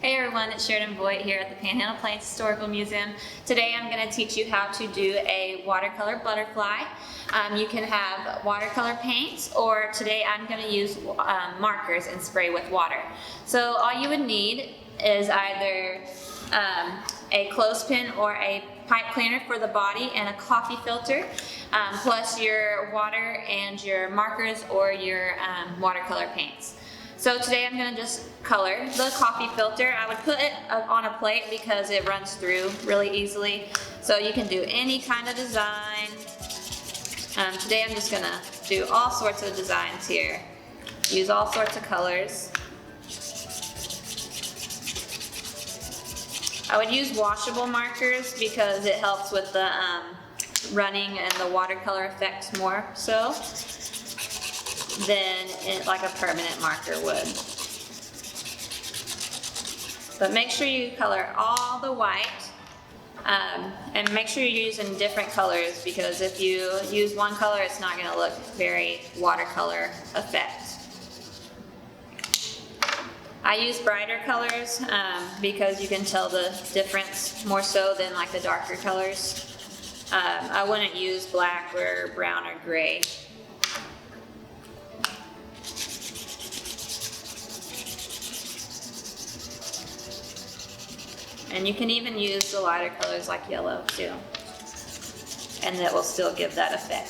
Hey everyone, it's Sheridan here at the Panhandle-Plains Historical Museum. Today I'm going to teach you how to do a watercolor butterfly. You can have watercolor paints, or today I'm going to use markers and spray with water. So all you would need is either a clothespin or a pipe cleaner for the body and a coffee filter, plus your water and your markers or your watercolor paints. So today I'm going to just color the coffee filter. I would put it on a plate because it runs through really easily. So you can do any kind of design. Today I'm just going to do all sorts of designs here. Use all sorts of colors. I would use washable markers because it helps with the running and the watercolor effect more so than like a permanent marker would. But make sure you color all the white, and make sure you're using different colors, because if you use one color it's not going to look very watercolor effect. I use brighter colors because you can tell the difference more so than like the darker colors. I wouldn't use black or brown or gray. And you can even use the lighter colors like yellow too, and that will still give that effect.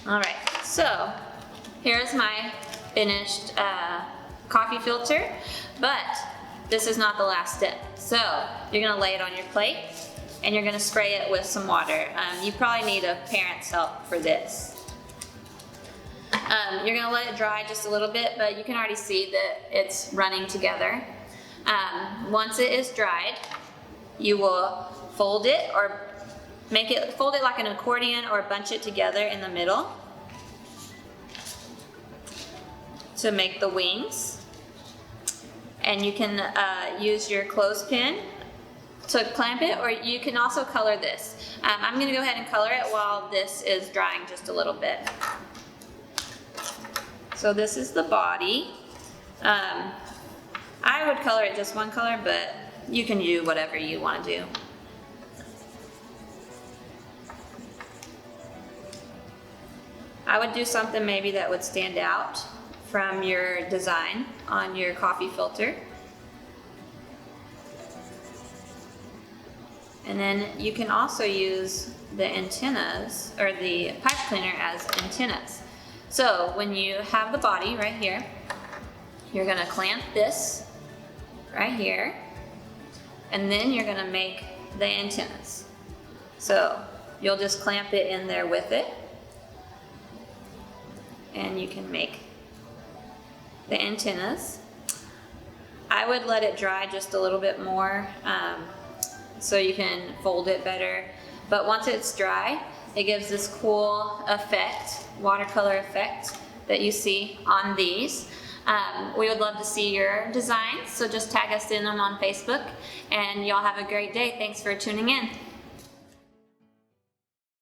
Alright, so here's my finished coffee filter, but this is not the last step. So you're going to lay it on your plate and you're going to spray it with some water. You probably need a parent's help for this. You're going to let it dry just a little bit, but you can already see that it's running together. Once it is dried, you will fold it or fold it like an accordion or bunch it together in the middle to make the wings. And you can use your clothespin to clamp it, or you can also color this. I'm going to go ahead and color it while this is drying just a little bit. So this is the body. I would color it just one color, but you can do whatever you want to do. I would do something maybe that would stand out from your design on your coffee filter. And then you can also use the antennas or the pipe cleaner as antennas. So when you have the body right here, you're going to clamp this right here, and then you're going to make the antennas. So you'll just clamp it in there with it, and you can make the antennas. I would let it dry just a little bit more so you can fold it better. But once it's dry, it gives this cool effect, watercolor effect that you see on these. We would love to see your designs, so just tag us in them on Facebook, and y'all have a great day. Thanks for tuning in.